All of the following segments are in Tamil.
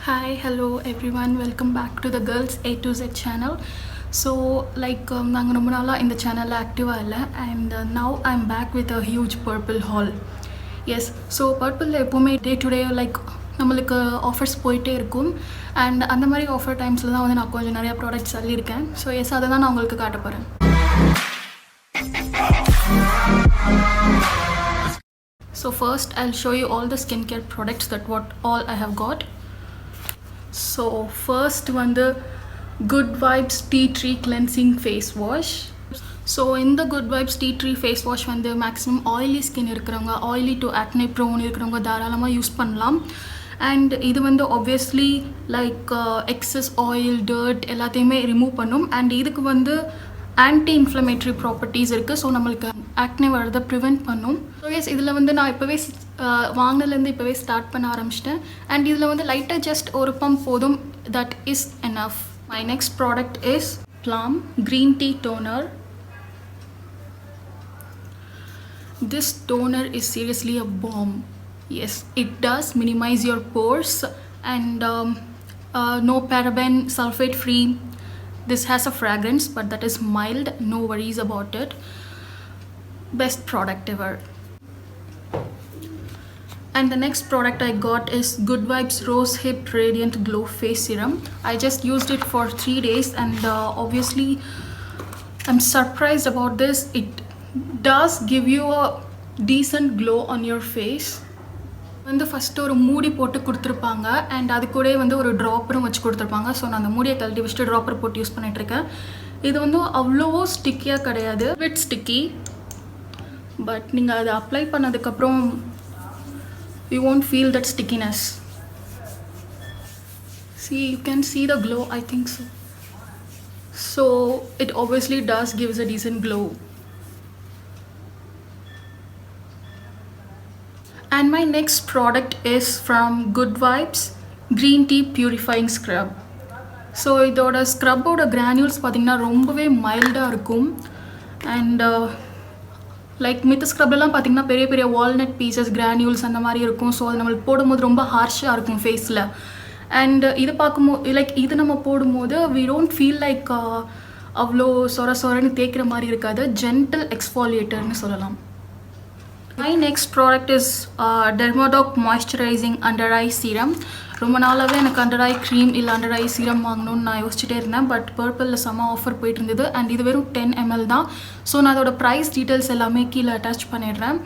Hi, hello everyone. Welcome back to the Girls A to Z channel. So, நாங்கள் ரொம்ப நாளாக இந்த சேனலில் ஆக்டிவாக இல்லை and now I am back with a huge purple haul. Yes, so பர்பிளில் எப்போவுமே டே டு டே நம்மளுக்கு ஆஃபர்ஸ் போயிட்டே இருக்கும் அண்ட் அந்த மாதிரி ஆஃபர் டைம்ஸில் தான் நான் கொஞ்சம் நிறையா ப்ராடக்ட்ஸ் சொல்லியிருக்கேன். ஸோ எஸ், அதை தான் நான் உங்களுக்கு காட்ட போகிறேன். So first I'll show you all the skincare products that what all I have got. So first the Good Vibes Tea Tree Cleansing Face Wash. So in the Good Vibes Tea Tree Face Wash maximum oily skin irukravanga, oily to acne prone irukravanga தாராளமா யூஸ் பண்ணலாம். அண்ட் இது obviously excess oil, dirt எல்லாத்தையுமே ரிமூவ் பண்ணும். அண்ட் இதுக்கு ஆன்டி இன்ஃப்ளமேட்டரி ப்ராப்பர்ட்டிஸ் இருக்குது. ஸோ நம்மளுக்கு ஆக்னே வரதை ப்ரிவெண்ட் பண்ணும். ஸோ எஸ், இதில் நான் இப்போவே வாங்கினதுலேருந்து இப்போவே ஸ்டார்ட் பண்ண ஆரம்பிச்சிட்டேன். அண்ட் இதில் லைட்டாக ஜஸ்ட் ஒரு பம்ப் போதும். That is enough. My next product is Plum Green Tea Toner. This toner is seriously a bomb. Yes, it does minimize your pores and no paraben, sulfate free. This has a fragrance but that is mild, no worries about it. Best product ever. And the next product I got is Good Vibes Rose Hip Radiant Glow Face Serum. I just used it for 3 days and obviously I'm surprised about this. It does give you a decent glow on your face. First ஒரு மூடி போட்டு கொடுத்துருப்பாங்க அண்ட் அது கூட ஒரு ட்ராப்பரும் வச்சு கொடுத்துருப்பாங்க. ஸோ நான் அந்த மூடியை கழட்டி வச்சுட்டு ட்ராப்பர் போட்டு யூஸ் பண்ணிகிட்ருக்கேன். இது அவ்வளோவோ ஸ்டிக்கியாக கிடையாது, விட் ஸ்டிக்கி. பட் நீங்கள் அதை அப்ளை பண்ணதுக்கப்புறம் you won't feel that stickiness. See, you can see the glow, I think so. So it obviously does gives a decent glow. And my next product is from Good Vibes Green Tea Purifying Scrub. So இதோட ஸ்க்ரப்போட கிரானியூல்ஸ் பார்த்திங்கன்னா ரொம்பவே மைல்டாக இருக்கும். அண்ட் மித்த ஸ்க்ரப்லாம் பார்த்திங்கன்னா பெரிய பெரிய வால்நட் பீசஸ் கிரானியூல்ஸ் அந்த மாதிரி இருக்கும். ஸோ அது நம்மளுக்கு போடும்போது ரொம்ப ஹார்ஷாக இருக்கும் ஃபேஸில். அண்ட் இது பார்க்கும்போது இது நம்ம போடும்போது we don't feel அவ்வளோ சொரன்னு தேய்க்கிற மாதிரி இருக்காது. ஜென்டில் எக்ஸ்ஃபாலியேட்டர்னு சொல்லலாம். My next product is Dermadoc Moisturizing Under Eye Serum. ரொம்ப நாளாகவே எனக்கு அண்டர் ஐ க்ரீம் இல்லை அண்டர் ஐ சீரம் வாங்கணும்னு நான் யோசிச்சுட்டே இருந்தேன். பட் பர்பிளில் செம்ம ஆஃபர் போயிட்டு இருந்தது அண்ட் இது வெறும் 10 ml தான். ஸோ நான் அதோட ப்ரைஸ் டீட்டெயில்ஸ் எல்லாமே கீழே அட்டாச் பண்ணிடுறேன்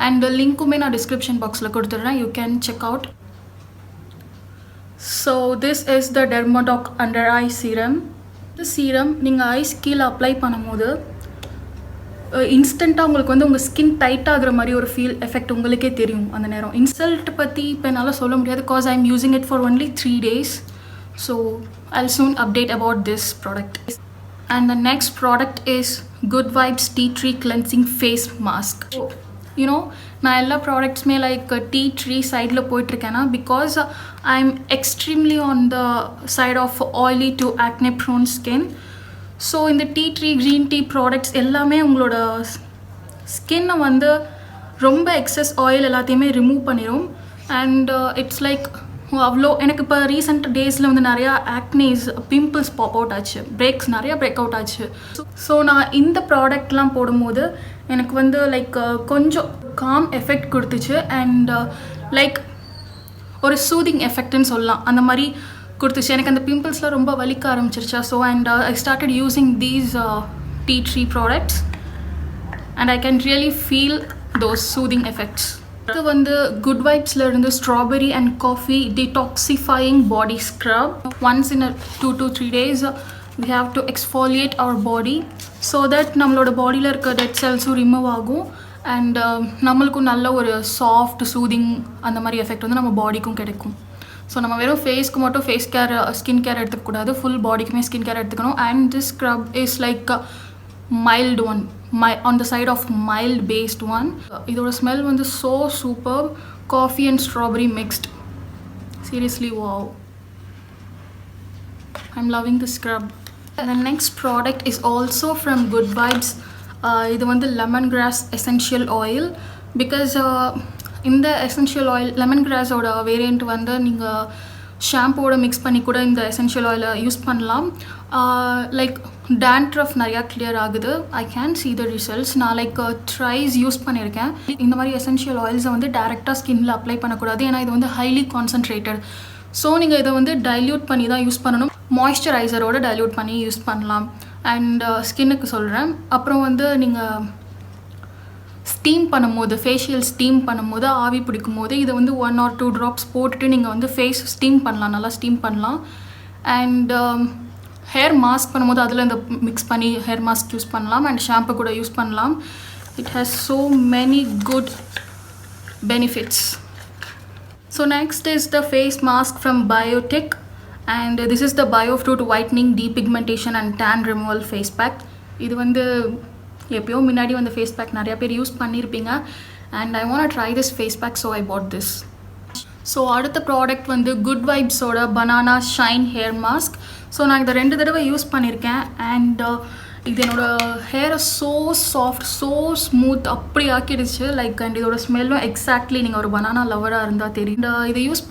அண்ட் லிங்க்குமே நான் டிஸ்கிரிப்ஷன் பாக்ஸில் கொடுத்துட்றேன். You can check out. So this is the Dermadoc under eye serum. இந்த சீரம் நீங்கள் ஐஸ் கீழே அப்ளை பண்ணும்போது இன்ஸ்டண்ட்டாக உங்களுக்கு உங்கள் ஸ்கின் டைட் ஆகிற மாதிரி ஒரு ஃபீல் எஃபெக்ட் உங்களுக்கே தெரியும் அந்த நேரம். இன்சல்ட் பற்றி இப்போ என்னால் சொல்ல முடியாது because I M using it for only 3 days. So I'll soon update about this product. And the next product is Good Vibes Tea Tree Cleansing Face Mask. நான் எல்லா ப்ராடக்ட்ஸுமே டீ ட்ரீ சைடில் போயிட்டுருக்கேன்னா because I am extremely on the side of oily to acne prone skin. So இந்த tea tree green tea products எல்லாமே உங்களோட ஸ்கின்னை ரொம்ப எக்ஸஸ் ஆயில் எல்லாத்தையுமே ரிமூவ் பண்ணிடும். அண்ட் இட்ஸ் அவ்வளோ எனக்கு இப்போ ரீசெண்ட் டேஸில் நிறையா ஆக்னேஸ் பிம்பிள்ஸ் பாப் அவுட் ஆச்சு, நிறையா பிரேக் அவுட் ஆச்சு. ஸோ நான் இந்த ப்ராடக்ட்லாம் போடும்போது எனக்கு கொஞ்சம் காம் எஃபெக்ட் கொடுத்துச்சு அண்ட் ஒரு சூதிங் எஃபெக்ட்னு சொல்லலாம். அந்த மாதிரி கொடுத்துச்சு. எனக்கு அந்த பிம்பிள்ஸ்லாம் ரொம்ப வலிக்க ஆரம்பிச்சிருச்சா. So and I started using these tea tree products and I can really feel those soothing effects. இது குட் வைப்ஸில் இருந்து strawberry and coffee detoxifying body scrub. Once in 2 to 3 days we have to exfoliate our body so that நம்மளோட பாடியில் இருக்க டெட் செல்ஸும் ரிமூவ் ஆகும் அண்ட் நம்மளுக்கும் நல்ல ஒரு சாஃப்ட் சூதிங் அந்த மாதிரி எஃபெக்ட் நம்ம பாடிக்கும் கிடைக்கும். ஸோ நம்ம வெறும் ஃபேஸ்க்கு மட்டும் ஸ்கின் கேர் எடுத்துக்கக்கூடாது, ஃபுல் பாடிக்குமே ஸ்கின் கேர் எடுத்துக்கணும். And this scrub is mild one, on the side of mild based one. இதோட smell so super. Coffee and strawberry mixed. Seriously wow, I'm loving the scrub. The next product is also from Good Vibes. இது lemon grass essential oil. Because இந்த எசென்ஷியல் ஆயில் லெமன் கிராஸோட வேரியண்ட் நீங்கள் ஷாம்புவோட மிக்ஸ் பண்ணி கூட இந்த எசென்ஷியல் ஆயிலை யூஸ் பண்ணலாம். லைக் டேண்ட்ரஃப் நிறையா கிளியர் ஆகுது. I can see the results. நான் லைக் ட்ரைஸ் யூஸ் பண்ணியிருக்கேன். இந்த மாதிரி எசென்ஷியல் ஆயில்ஸை வந்து டேரெக்டாக ஸ்கின்ல அப்ளை பண்ணக்கூடாது, ஏன்னா இது வந்து ஹைலி கான்சன்ட்ரேட்டட். ஸோ நீங்கள் இதை வந்து டைல்யூட் பண்ணி தான் யூஸ் பண்ணணும். மாய்ஸ்சரைசரோட டைல்யூட் பண்ணி யூஸ் பண்ணலாம். அண்ட் ஸ்கின்னுக்கு சொல்கிறேன். அப்புறம் வந்து நீங்கள் ஸ்டீம் பண்ணும்போது, ஃபேஷியல் ஸ்டீம் பண்ணும்போது, ஆவி பிடிக்கும் போது இதை வந்து 1 or 2 drops போட்டுட்டு நீங்கள் வந்து ஃபேஸ் ஸ்டீம் பண்ணலாம், நல்லா ஸ்டீம் பண்ணலாம். அண்ட் ஹேர் மாஸ்க் பண்ணும்போது அதில் இந்த மிக்ஸ் பண்ணி ஹேர் மாஸ்க் யூஸ் பண்ணலாம். அண்ட் ஷாம்பு கூட யூஸ் பண்ணலாம். It has so many good benefits. So next is the face mask from Biotique. And this is the bio fruit whitening depigmentation and tan removal face pack. இது வந்து எப்பயோ முன்னாடி வந்து ஃபேஸ் பேக் நிறையா பேர் யூஸ் பண்ணியிருப்பீங்க. And I want try this face pack, so I bought this. So அடுத்த ப்ராடக்ட் வந்து குட் வைப்ஸோட banana shine hair mask. So நான் இதை 2 தடவை யூஸ் பண்ணியிருக்கேன். அண்ட் இது என்னோடய ஹேரை ஸோ சாஃப்ட், ஸோ ஸ்மூத் அப்படி ஆக்கிடுச்சு. லைக் அண்ட் இதோட ஸ்மெல்லும் எக்ஸாக்ட்லி நீங்கள் ஒரு பனானா லவராக இருந்தால் தெரியும். இதை யூஸ்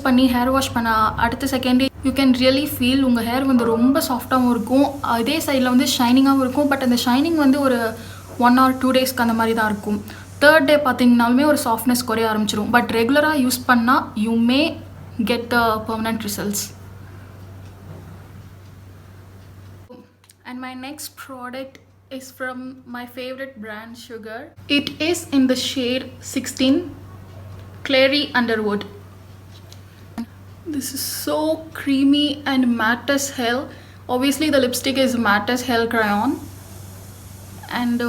பண்ணி ஹேர் வாஷ் பண்ண அடுத்த செகண்டே யூ கேன் ரியலி ஃபீல் உங்கள் ஹேர் வந்து ரொம்ப சாஃப்டாகவும் இருக்கும், அதே சைடில் வந்து ஷைனிங்காகவும் இருக்கும். பட் அந்த ஷைனிங் வந்து ஒரு 1 or 2 daysக்கு அந்த மாதிரி தான் இருக்கும். 3rd day பார்த்தீங்கன்னாலுமே ஒரு சாஃப்ட்னஸ் குறைய ஆரம்பிச்சிடும். பட் ரெகுலராக யூஸ் பண்ணால் you may get the permanent results. And my next product is from my favorite brand Sugar. It is in the shade 16 Clary Underwood. This is so creamy and matte as hell. Obviously the lipstick is matte as hell crayon. And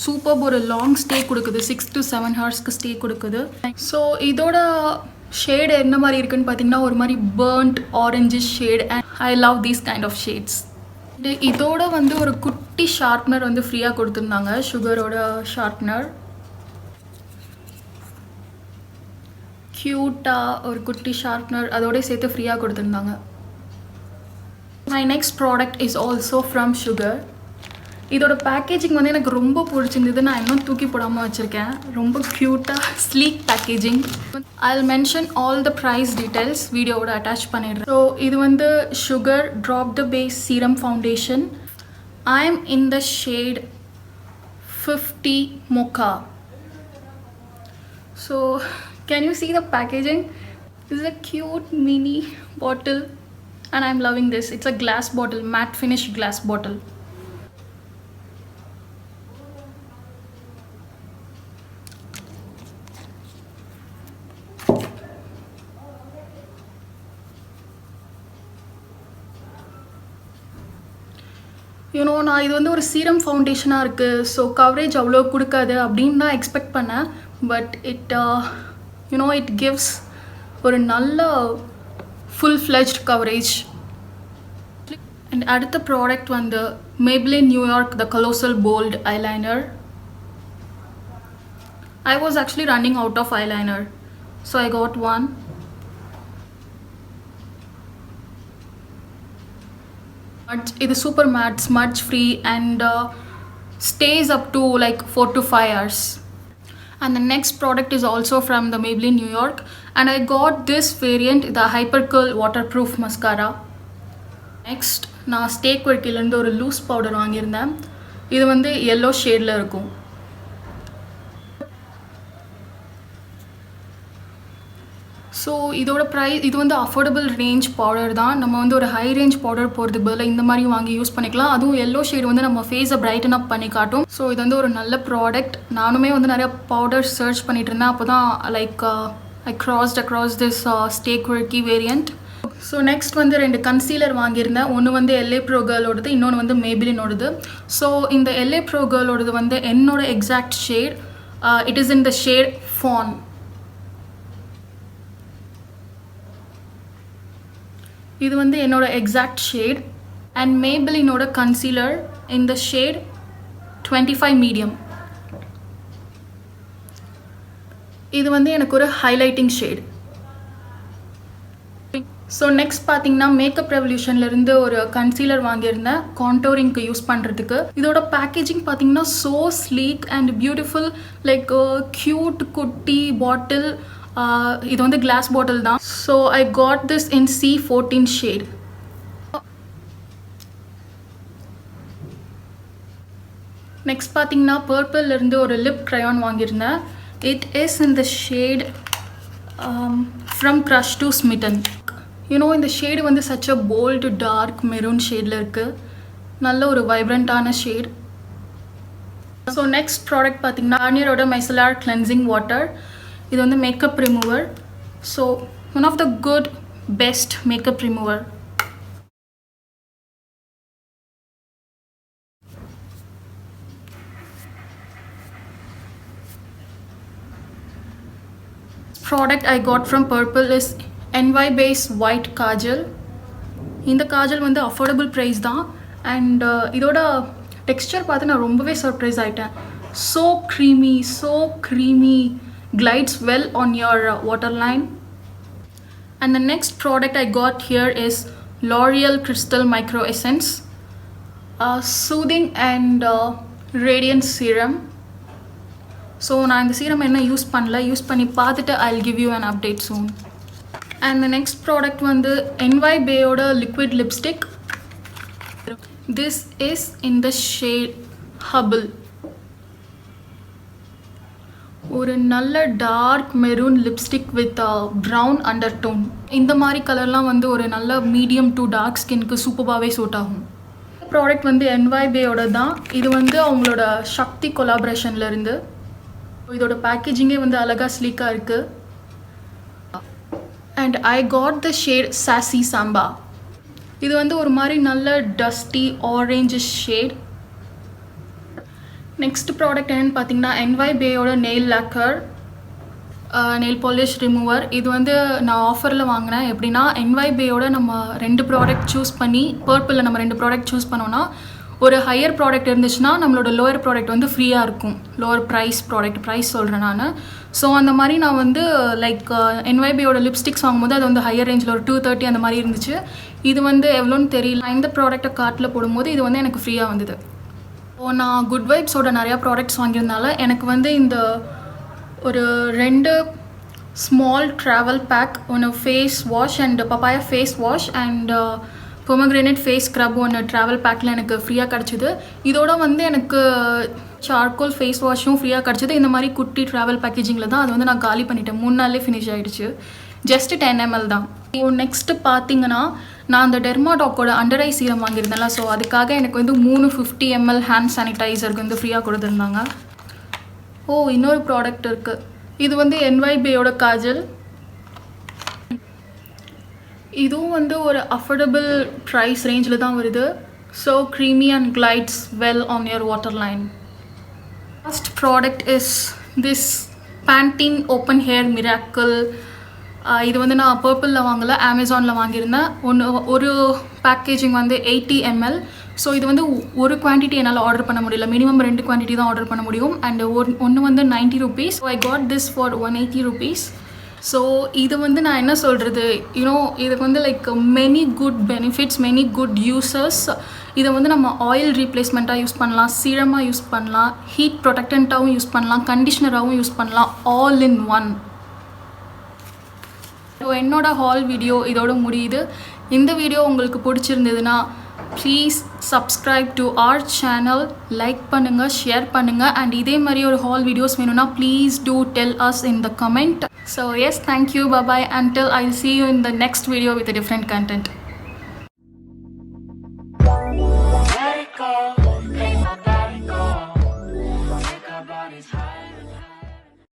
super ஒரு லாங் ஸ்டே கொடுக்குது. 6 to 7 hours ஸ்டே கொடுக்குது. ஸோ இதோட ஷேடு என்ன மாதிரி இருக்குன்னு பார்த்தீங்கன்னா ஒரு மாதிரி burnt orange shade. And I love these kind of shades. இதோட வந்து ஒரு குட்டி ஷார்ப்னர் வந்து ஃப்ரீயாக கொடுத்துருந்தாங்க, சுகரோட ஷார்ப்னர். க்யூட்டாக ஒரு குட்டி ஷார்ப்னர் அதோட சேர்த்து ஃப்ரீயாக கொடுத்துருந்தாங்க. My next product is also from sugar. இதோட பேக்கேஜிங் வந்து எனக்கு ரொம்ப பிடிச்சிருந்தது. நான் இன்னும் தூக்கி போடாமல் வச்சுருக்கேன். ரொம்ப க்யூட்டாக sleek packaging. I'll mention all the price details வீடியோவோட அட்டாச் பண்ணிடுறேன். ஸோ இது வந்து Sugar drop the base serum foundation. I am in the shade 50 Mocha. So can you see the packaging? This is a cute mini bottle and I'm loving this. It's a glass bottle, matte finish glass bottle. You know நான் இது வந்து ஒரு சீரம் ஃபவுண்டேஷனாக இருக்குது, ஸோ கவரேஜ் அவ்வளோ கொடுக்காது அப்படின்னு தான் எக்ஸ்பெக்ட் பண்ணேன். But it you know it gives ஒரு நல்ல ஃபுல் ஃப்ளெஜ்ட் கவரேஜ். அண்ட் அடுத்த ப்ராடக்ட் வந்து Maybelline New York The Colossal Bold Eyeliner. I was actually running out of eyeliner, so I got one. இது super matte, smudge free and stays up to like 4 to 5 hours. And the next product is also from the Maybelline New York and I got this variant, the Hyper Curl Waterproof Mascara. Next நான் ஸ்டேக் ஒர்க்கிலேருந்து ஒரு லூஸ் பவுடர் வாங்கியிருந்தேன். இது வந்து yellow ஷேடில் இருக்கும். ஸோ இதோட ப்ரைஸ், இது வந்து அஃபோர்டபுள் ரேஞ்ச் பவுடர் தான். நம்ம வந்து ஒரு ஹை ரேஞ்ச் பவுடர் போகிறதுக்கு பதிலாக இந்த மாதிரி வாங்கி யூஸ் பண்ணிக்கலாம். அதுவும் எல்லோ ஷேடு வந்து நம்ம ஃபேஸை பிரைட்டன் அப் பண்ணி காட்டும். ஸோ இது வந்து ஒரு நல்ல ப்ராடக்ட். நானுமே வந்து நிறையா பவுடர் சர்ச் பண்ணிட்டு இருந்தேன். அப்போ தான் like I crossed across this stay quirky variant. So next வந்து 2 கன்சீலர் வாங்கியிருந்தேன். ஒன்று வந்து LA Pro Girlோடது, இன்னொன்று வந்து Maybellineோடது. ஸோ இந்த LA Pro Girlோடது வந்து என்னோட exact shade, it is in the shade Fawn. இது வந்து என்னோட எக்ஸாக்ட் ஷேட். அண்ட் Maybellineோட concealer in the shade 25 medium. இது வந்து எனக்கு ஒரு ஹைலைட்டிங் ஷேட். ஸோ நெக்ஸ்ட் பார்த்தீங்கன்னா மேக்கப் ரெவல்யூஷன்லேருந்து ஒரு கன்சீலர் வாங்கியிருந்தேன் கான்டோரிங்க்கு யூஸ் பண்ணுறதுக்கு. இதோட பேக்கேஜிங் பார்த்தீங்கன்னா so sleek and beautiful, like cute குட்டி பாட்டில். இது வந்து கிளாஸ் பாட்டில் தான். So I got this in C14 shade. Next பார்த்தீங்கன்னா பர்பிள்லேருந்து ஒரு லிப் க்ரையான் வாங்கியிருந்தேன். It is in the shade from crush to smitten. You know இந்த ஷேடு வந்து such a bold dark maroon ஷேடில் இருக்குது. நல்ல ஒரு வைப்ரண்ட்டான ஷேட். ஸோ நெக்ஸ்ட் ப்ராடக்ட் பார்த்தீங்கன்னா கார்னியரோட மைசலார் கிளென்சிங் வாட்டர். இது வந்து makeup remover. So one of the good best makeup remover. Product I got from Purple is NY Base White Kajal. இந்த காஜல் வந்து அஃபோர்டபுள் ப்ரைஸ் தான். அண்ட் இதோட டெக்ஸ்சர் பார்த்து நான் ரொம்பவே சர்ப்ரைஸ் ஆகிட்டேன். So creamy glides well on your waterline. And the next product I got here is L'Oreal Crystal Micro Essence Soothing and Radiant Serum. So நான் இந்த சீரம் என்ன யூஸ் பண்ணி பார்த்துட்டு I'll give you an update soon. And the next product வந்து NY Bayoட liquid lipstick. This is in the shade Hubble. ஒரு நல்ல dark maroon lipstick with brown undertone. இந்த மாதிரி கலர்லாம் வந்து ஒரு நல்ல மீடியம் டு டார்க் ஸ்கின்க்கு சூப்பராகவே சூட் ஆகும். ப்ராடக்ட் வந்து NY Bayoட தான். இது வந்து அவங்களோட சக்தி கொலாபரேஷன்லேருந்து. இதோட பேக்கேஜிங்கே வந்து அழகாக ஸ்லீக்காக இருக்குது. And I got the shade sassy samba. இது வந்து ஒரு மாதிரி நல்ல dusty orange shade. Next product என்னென்னு பார்த்தீங்கன்னா NY Bayoட nail lacquer nail polish remover. இது வந்து நான் ஆஃபரில் வாங்கினேன். எப்படின்னா NY Bayoட நம்ம 2 ப்ராடக்ட் சூஸ் பண்ணி பர்பிளில் நம்ம 2 ப்ராடக்ட் சூஸ் பண்ணோன்னா ஒரு ஹையர் ப்ராடக்ட் இருந்துச்சுன்னா நம்மளோட லோயர் ப்ராடக்ட் வந்து ஃப்ரீயாக இருக்கும். லோவர் ப்ரைஸ் சொல்கிறேன் நான். ஸோ அந்த மாதிரி நான் வந்து லைக் NY Bayoட லிப்ஸ்டிக்ஸ் வாங்கும்போது அது வந்து ஹையர் ரேஞ்சில் ஒரு 230 அந்த மாதிரி இருந்துச்சு. இது வந்து எவ்வளோன்னு தெரியல. இந்த ப்ராடக்ட்டை கார்ட்டில் போடும்போது இது வந்து எனக்கு ஃப்ரீயாக வந்தது. ஸோ நான் குட் வைப்ஸோட நிறையா ப்ராடக்ட்ஸ் வாங்கியிருந்தால எனக்கு வந்து இந்த ஒரு 2 ஸ்மால் ட்ராவல் பேக், ஒன்று face wash and papaya face wash and pomegranate face scrub ஒன்று ட்ராவல் பேக்கில் எனக்கு ஃப்ரீயாக கிடச்சிது. இதோட வந்து எனக்கு சார்கோல் ஃபேஸ் வாஷும் ஃப்ரீயாக கிடச்சிது. இந்த மாதிரி குட்டி ட்ராவல் பேக்கேஜிங்கில் தான். அது வந்து நான் காலி பண்ணிட்டேன். 3 நாள்லேயே ஃபினிஷ் ஆகிடுச்சு. ஜஸ்ட் 10 ml தான். இப்போ நெக்ஸ்ட்டு பார்த்தீங்கன்னா நான் அந்த டெர்மாடாக்கோட அண்டர் ஐ சீரம் வாங்கியிருந்தேன்ல. ஸோ அதுக்காக எனக்கு வந்து 3 50 ml ஹேண்ட் சானிடைசருக்கு வந்து ஃப்ரீயாக கொடுத்துருந்தாங்க. இன்னொரு ப்ராடக்ட் இருக்குது. இது வந்து NY Bayoட காஜல். இதுவும் வந்து ஒரு அஃபோர்டபுள் ப்ரைஸ் ரேஞ்சில் தான் வருது. So creamy and glides well on your water line. First product is this பேண்டீன் open hair miracle. இது வந்து நான் பர்பிளில் வாங்கலை, அமேசானில் வாங்கியிருந்தேன். ஒரு பேக்கேஜிங் வந்து 80 ml. ஸோ இது வந்து ஒரு குவான்டிட்டி என்னால் ஆர்டர் பண்ண முடியல. மினிமம் 2 குவான்டிட்டி தான் ஆர்டர் பண்ண முடியும். அண்ட் ஒன்று வந்து 90 rupees. So I got this for 180 rupees. So இது வந்து நான் என்ன சொல்கிறது, இதுக்கு வந்து like many good benefits, many good users. இதை வந்து நம்ம ஆயில் ரீப்ளேஸ்மெண்ட்டாக யூஸ் பண்ணலாம், சீரமாக யூஸ் பண்ணலாம், ஹீட் ப்ரொடெக்டண்ட்டாகவும் யூஸ் பண்ணலாம், கண்டிஷ்னராகவும் யூஸ் பண்ணலாம், ஆல் இன் ஒன். ஸோ என்னோட ஹால் வீடியோ இதோட முடியுது. இந்த வீடியோ உங்களுக்கு பிடிச்சிருந்ததுன்னா please subscribe to our channel, like பண்ணுங்கள், ஷேர் பண்ணுங்கள். அண்ட் இதே மாதிரி ஒரு ஹால் வீடியோஸ் வேணும்னா please do tell us in the comment. So yes, thank you, bye bye, until I'll see you in the next video with a different content.